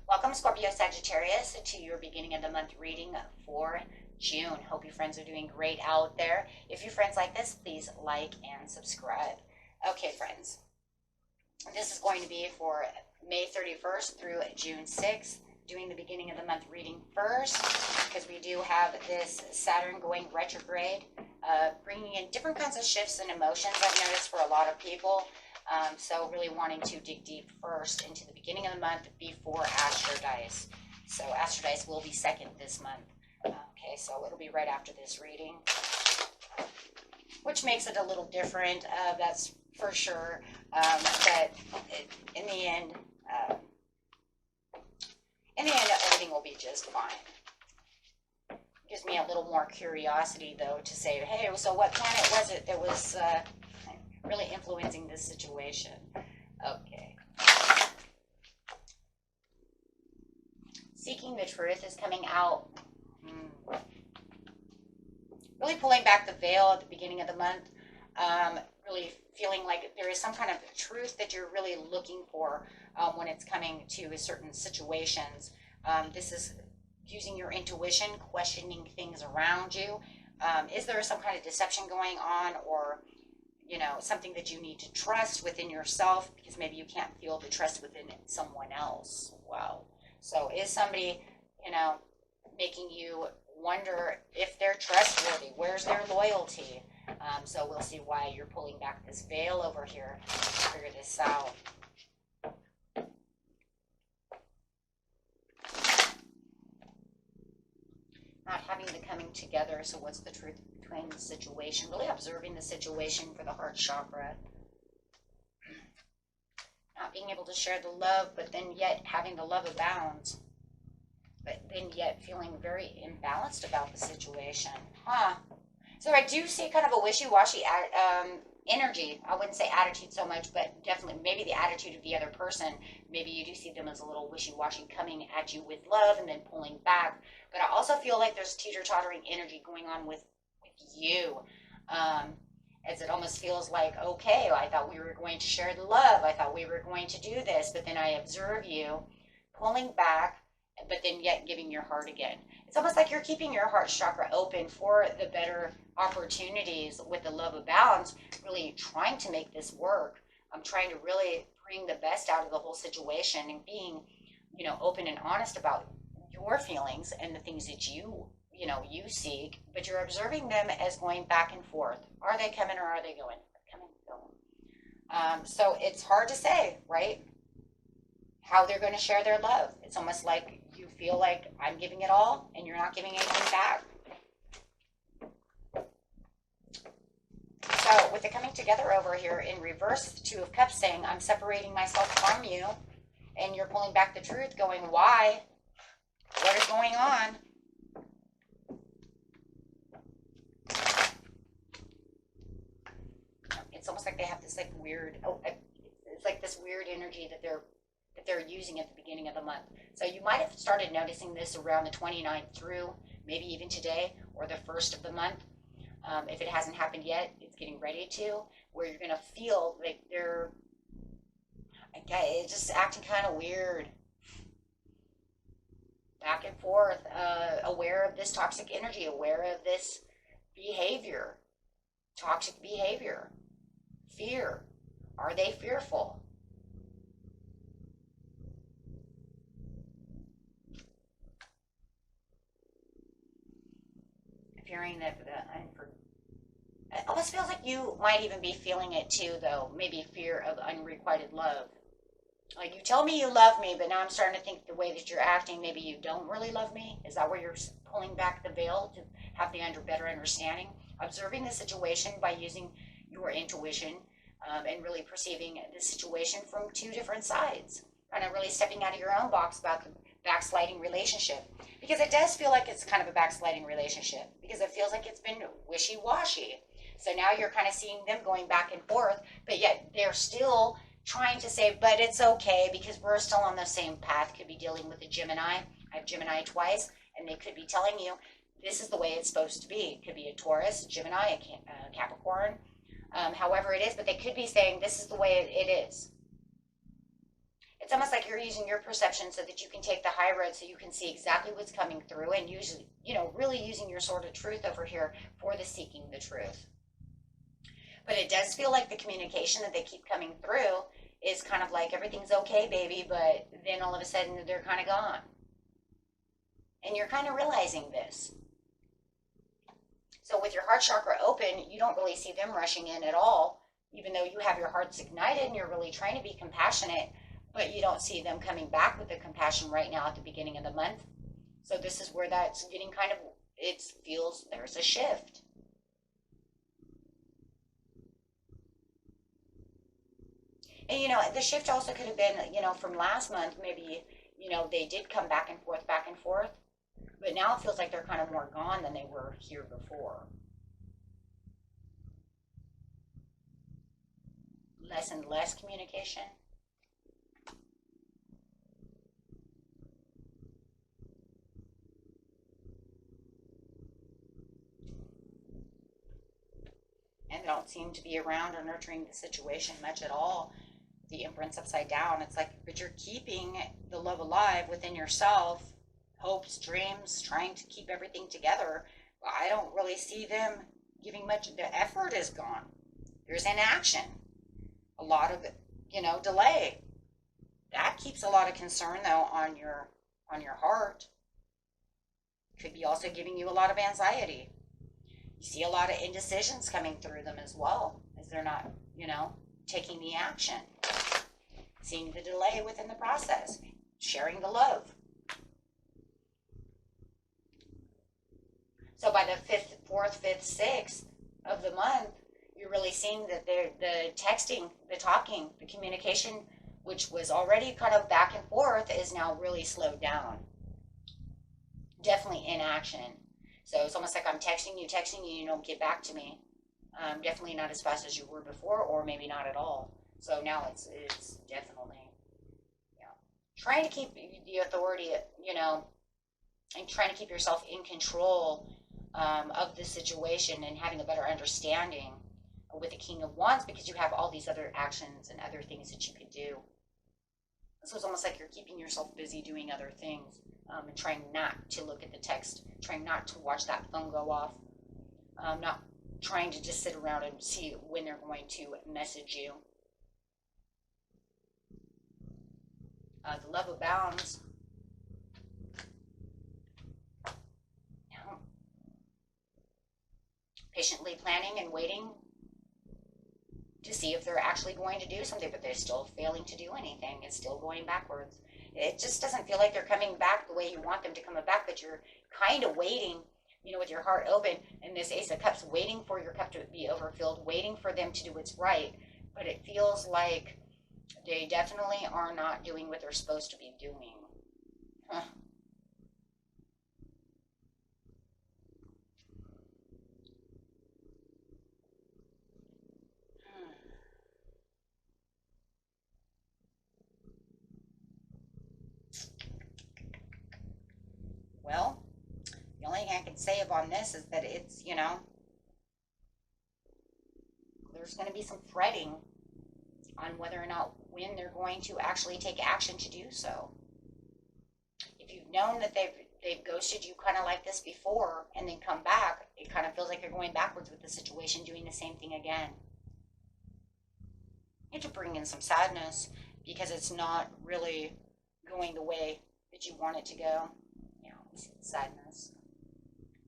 Welcome, Scorpio Sagittarius, to your beginning of the month reading for June. Hope you friends are doing great out there. If your friends like this, please like and subscribe. Okay, friends, this is going to be for May 31st through June 6th. Doing the beginning of the month reading first, because we do have this Saturn going retrograde, bringing in different kinds of shifts and emotions, I've noticed, for a lot of people. So really wanting to dig deep first into the beginning of the month before Astro Dice. So Astro Dice will be second this month. Okay, so it'll be right after this reading, which makes it a little different, that's for sure. But in the end, everything will be just fine. Gives me a little more curiosity, though, to say, hey, so what planet was it that was really influencing this situation? Okay. Seeking the truth is coming out. Really pulling back the veil at the beginning of the month. Really feeling like there is some kind of truth that you're really looking for when it's coming to certain situations. This is using your intuition, questioning things around you. Is there some kind of deception going on, or something that you need to trust within yourself, because maybe you can't feel the trust within someone else? Wow. So is somebody, making you wonder if they're trustworthy? Where's their loyalty? So we'll see why you're pulling back this veil over here to figure this out. Not having the coming together. So what's the truth between the situation? Really observing the situation for the heart chakra. Not being able to share the love, but then yet having the love abound. But then yet feeling very imbalanced about the situation. So I do see kind of a wishy-washy energy. I wouldn't say attitude so much, but definitely maybe the attitude of the other person. Maybe you do see them as a little wishy-washy, coming at you with love and then pulling back. But I also feel like there's teeter-tottering energy going on with you. As it almost feels like, okay, I thought we were going to share the love. I thought we were going to do this. But then I observe you pulling back, but then yet giving your heart again. It's almost like you're keeping your heart chakra open for the better opportunities with the love of balance, really trying to make this work. I'm trying to really bring the best out of the whole situation and being, open and honest about your feelings and the things that you seek, but you're observing them as going back and forth. Are they coming or are they going? Coming, going. So it's hard to say, right? How they're going to share their love. It's almost like you feel like I'm giving it all and you're not giving anything back. So with the coming together over here in reverse, the Two of Cups saying, I'm separating myself from you, and you're pulling back the truth, going, why? What is going on? It's almost like they have this like weird, it's like this weird energy that they're using at the beginning of the month. So you might have started noticing this around the 29th through maybe even today or the 1st of the month. If it hasn't happened yet, it's getting ready to, where you're going to feel like they're just acting kind of weird. Back and forth, aware of this toxic energy, aware of this behavior, toxic behavior, fear. Are they fearful? Fearing that it almost feels like you might even be feeling it too, though. Maybe fear of unrequited love. Like, you tell me you love me, but now I'm starting to think the way that you're acting, maybe you don't really love me. Is that where you're pulling back the veil to have the better understanding? Observing the situation by using your intuition and really perceiving the situation from two different sides. Kind of really stepping out of your own box about the backsliding relationship. Because it does feel like it's kind of a backsliding relationship, because it feels like it's been wishy-washy. So now you're kind of seeing them going back and forth, but yet they're still trying to say, but it's okay because we're still on the same path. Could be dealing with a Gemini. I have Gemini twice, and they could be telling you this is the way it's supposed to be. It could be a Taurus, a Gemini, a Capricorn, however it is, but they could be saying this is the way it is. It's almost like you're using your perception so that you can take the high road, so you can see exactly what's coming through, and usually, really using your sword of truth over here for the seeking the truth. But it does feel like the communication that they keep coming through is kind of like everything's okay, baby, but then all of a sudden they're kind of gone. And you're kind of realizing this. So with your heart chakra open, you don't really see them rushing in at all, even though you have your hearts ignited and you're really trying to be compassionate, but you don't see them coming back with the compassion right now at the beginning of the month. So this is where that's getting kind of, it feels there's a shift. And, the shift also could have been, from last month, maybe, they did come back and forth. But now it feels like they're kind of more gone than they were here before. Less and less communication. And they don't seem to be around or nurturing the situation much at all. The Empress upside down. It's like, but you're keeping the love alive within yourself. Hopes, dreams, trying to keep everything together. I don't really see them giving much. The effort is gone. There's inaction. A lot of, delay. That keeps a lot of concern, though, on your heart. Could be also giving you a lot of anxiety. You see a lot of indecisions coming through them as well, as they're not, taking the action. Seeing the delay within the process. Sharing the love. So by the 5th, 4th, 5th, 6th of the month, you're really seeing that the texting, the talking, the communication, which was already kind of back and forth, is now really slowed down. Definitely in action. So it's almost like I'm texting you, you don't get back to me. Definitely not as fast as you were before, or maybe not at all. So now it's definitely, trying to keep the authority, and trying to keep yourself in control of the situation, and having a better understanding with the King of Wands, because you have all these other actions and other things that you can do. So it's almost like you're keeping yourself busy doing other things, and trying not to look at the text, trying not to watch that phone go off, not trying to just sit around and see when they're going to message you. The love abounds. Patiently planning and waiting to see if they're actually going to do something, but they're still failing to do anything. It's still going backwards. It just doesn't feel like they're coming back the way you want them to come back, but you're kind of waiting, with your heart open, and this Ace of Cups, waiting for your cup to be overfilled, waiting for them to do what's right. But it feels like they definitely are not doing what they're supposed to be doing. Huh. Well, the only thing I can say upon this is that it's, there's going to be some fretting on whether or not when they're going to actually take action to do so. If you've known that they've ghosted you kind of like this before and then come back, it kind of feels like you're going backwards with the situation, doing the same thing again. You have to bring in some sadness because it's not really going the way that you want it to go. Sadness,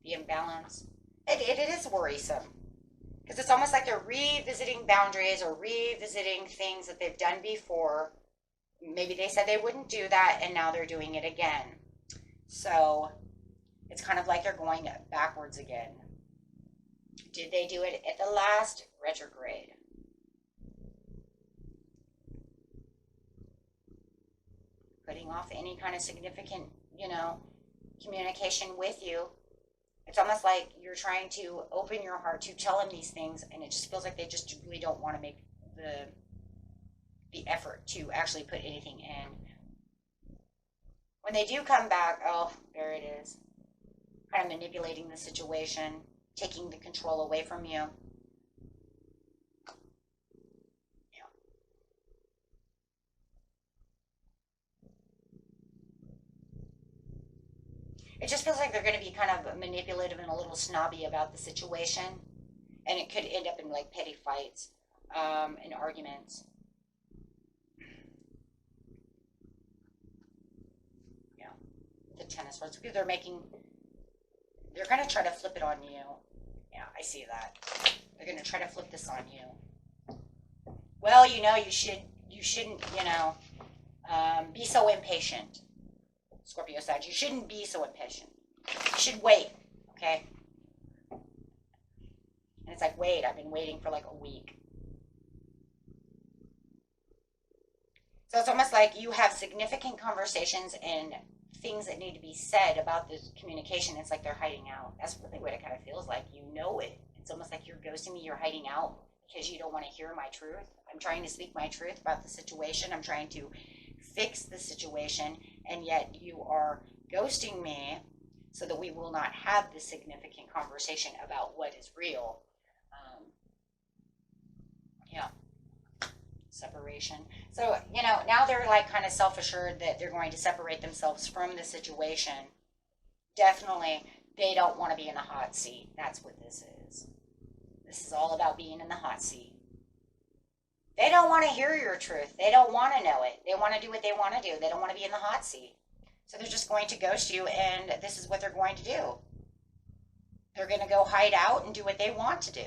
the imbalance. It is worrisome because it's almost like they're revisiting boundaries or revisiting things that they've done before. Maybe they said they wouldn't do that and now they're doing it again. So it's kind of like they're going backwards again. Did they do it at the last retrograde? Putting off any kind of significant, communication with you. It's almost like you're trying to open your heart to tell them these things, and it just feels like they just really don't want to make the effort to actually put anything in. When they do come back, oh, there it is. Kind of manipulating the situation, taking the control away from you. It just feels like they're going to be kind of manipulative and a little snobby about the situation. And it could end up in like petty fights and arguments. Yeah. The Ten of Swords. They're going to try to flip it on you. Yeah, I see that. They're going to try to flip this on you. Well, you shouldn't, be so impatient. Scorpio, Sag, you shouldn't be so impatient. You should wait, okay? And it's like, wait, I've been waiting for like a week. So it's almost like you have significant conversations and things that need to be said about this communication. It's like they're hiding out. That's really what it kind of feels like. You know it. It's almost like you're ghosting me. You're hiding out because you don't want to hear my truth. I'm trying to speak my truth about the situation. I'm trying to fix the situation, and yet you are ghosting me so that we will not have this significant conversation about what is real. Separation. So, now they're like kind of self-assured that they're going to separate themselves from the situation. Definitely, they don't want to be in the hot seat. That's what this is. This is all about being in the hot seat. They don't want to hear your truth. They don't want to know it. They want to do what they want to do. They don't want to be in the hot seat. So they're just going to ghost you, and this is what they're going to do. They're going to go hide out and do what they want to do.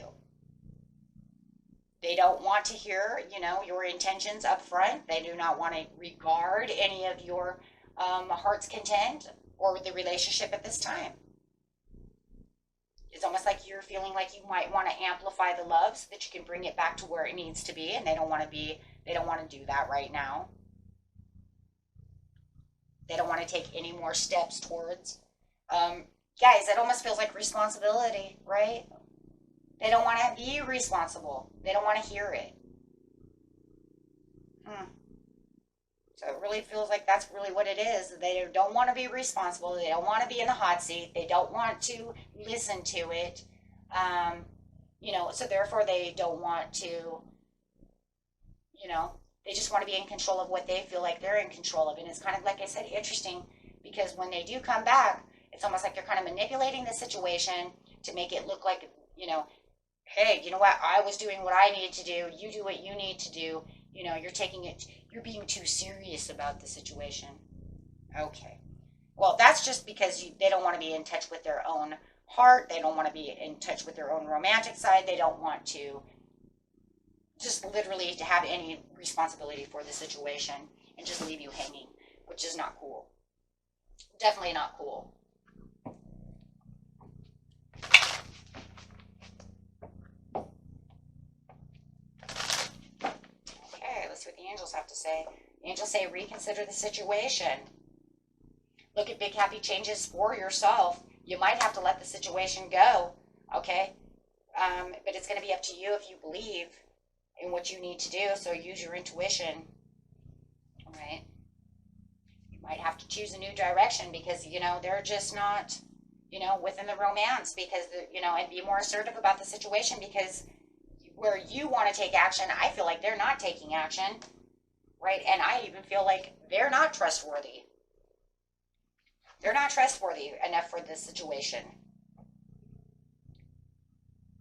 They don't want to hear, your intentions up front. They do not want to regard any of your heart's content or the relationship at this time. It's almost like you're feeling like you might want to amplify the love so that you can bring it back to where it needs to be, and they don't want to do that right now. They don't want to take any more steps towards, guys, it almost feels like responsibility, right? They don't want to be responsible. They don't want to hear it. So it really feels like that's really what it is. They don't want to be responsible. They don't want to be in the hot seat. They don't want to listen to it. So therefore they don't want to, they just want to be in control of what they feel like they're in control of. And it's kind of, like I said, interesting because when they do come back, it's almost like they're kind of manipulating the situation to make it look like, hey, you know what? I was doing what I needed to do. You do what you need to do. You're being too serious about the situation. Okay. Well, that's just because they don't want to be in touch with their own heart. They don't want to be in touch with their own romantic side. They don't want to just literally to have any responsibility for the situation and just leave you hanging, which is not cool. Definitely not cool. Let's see what the angels have to say. The angels say reconsider the situation. Look at big happy changes for yourself. You might have to let the situation go, okay? But it's going to be up to you if you believe in what you need to do, so use your intuition, all right? You might have to choose a new direction because, they're just not, within the romance because, and be more assertive about the situation because where you want to take action, I feel like they're not taking action, right? And I even feel like they're not trustworthy. They're not trustworthy enough for this situation.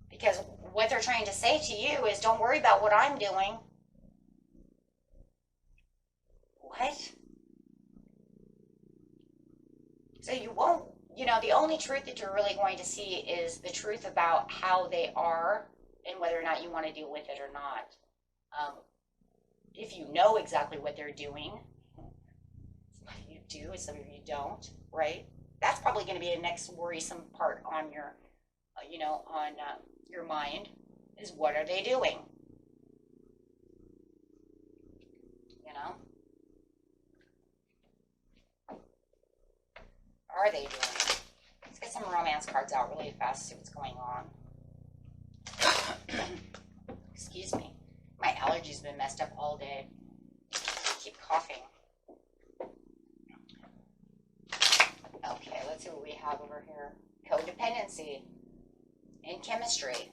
Because what they're trying to say to you is, don't worry about what I'm doing. What? So you won't, the only truth that you're really going to see is the truth about how they are and whether or not you want to deal with it or not. If you know exactly what they're doing, some of you do and some of you don't, right? That's probably going to be the next worrisome part on your, your mind is what are they doing? are they doing? Let's get some romance cards out really fast, see what's going on. Excuse me. My allergies been messed up all day. I keep coughing. Okay, let's see what we have over here. Codependency and chemistry.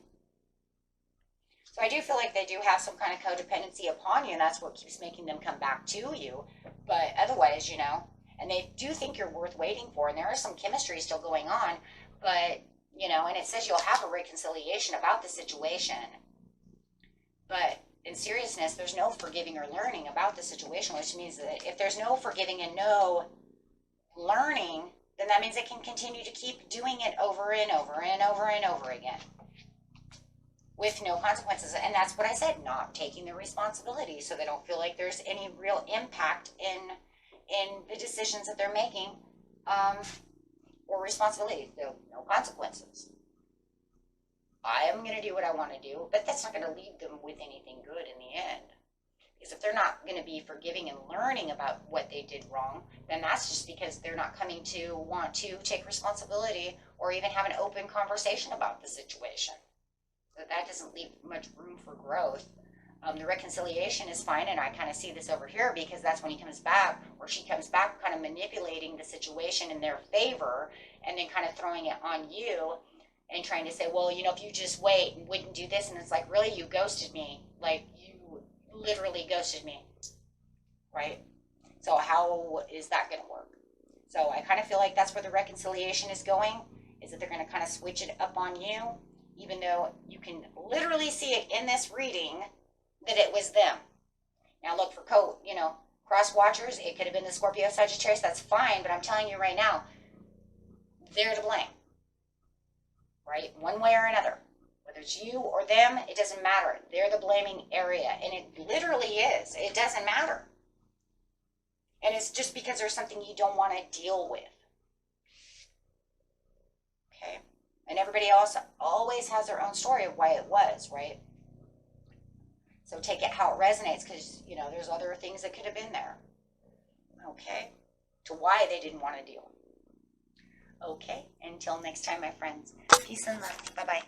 So I do feel like they do have some kind of codependency upon you, and that's what keeps making them come back to you. But otherwise, you know, and they do think you're worth waiting for, and there is some chemistry still going on, but, you know, and it says you'll have a reconciliation about the situation. But in seriousness, there's no forgiving or learning about the situation, which means that if there's no forgiving and no learning, then that means it can continue to keep doing it over and over and over and over again with no consequences. And that's what I said, not taking the responsibility, so they don't feel like there's any real impact in the decisions that they're making, or responsibility. No consequences. I am going to do what I want to do, but that's not going to leave them with anything good in the end. Because if they're not going to be forgiving and learning about what they did wrong, then that's just because they're not coming to want to take responsibility or even have an open conversation about the situation. So that doesn't leave much room for growth. The reconciliation is fine, and I kind of see this over here because that's when he comes back, or she comes back, kind of manipulating the situation in their favor and then kind of throwing it on you and trying to say, well, you know, if you just wait and wouldn't do this, and it's like, really, you ghosted me. Like, you literally ghosted me, right? So how is that going to work? So I kind of feel like that's where the reconciliation is going, is that they're going to kind of switch it up on you, even though you can literally see it in this reading that it was them. Now look for cross watchers. It could have been the Scorpio, Sagittarius. That's fine, but I'm telling you right now, they're to blame, right? One way or another. Whether it's you or them, it doesn't matter. They're the blaming area, and it literally is. It doesn't matter. And it's just because there's something you don't want to deal with. Okay? And everybody else always has their own story of why it was, right? So take it how it resonates, because, you know, there's other things that could have been there. Okay? To why they didn't want to deal. Okay? Until next time, my friends. Peace and love. Bye-bye.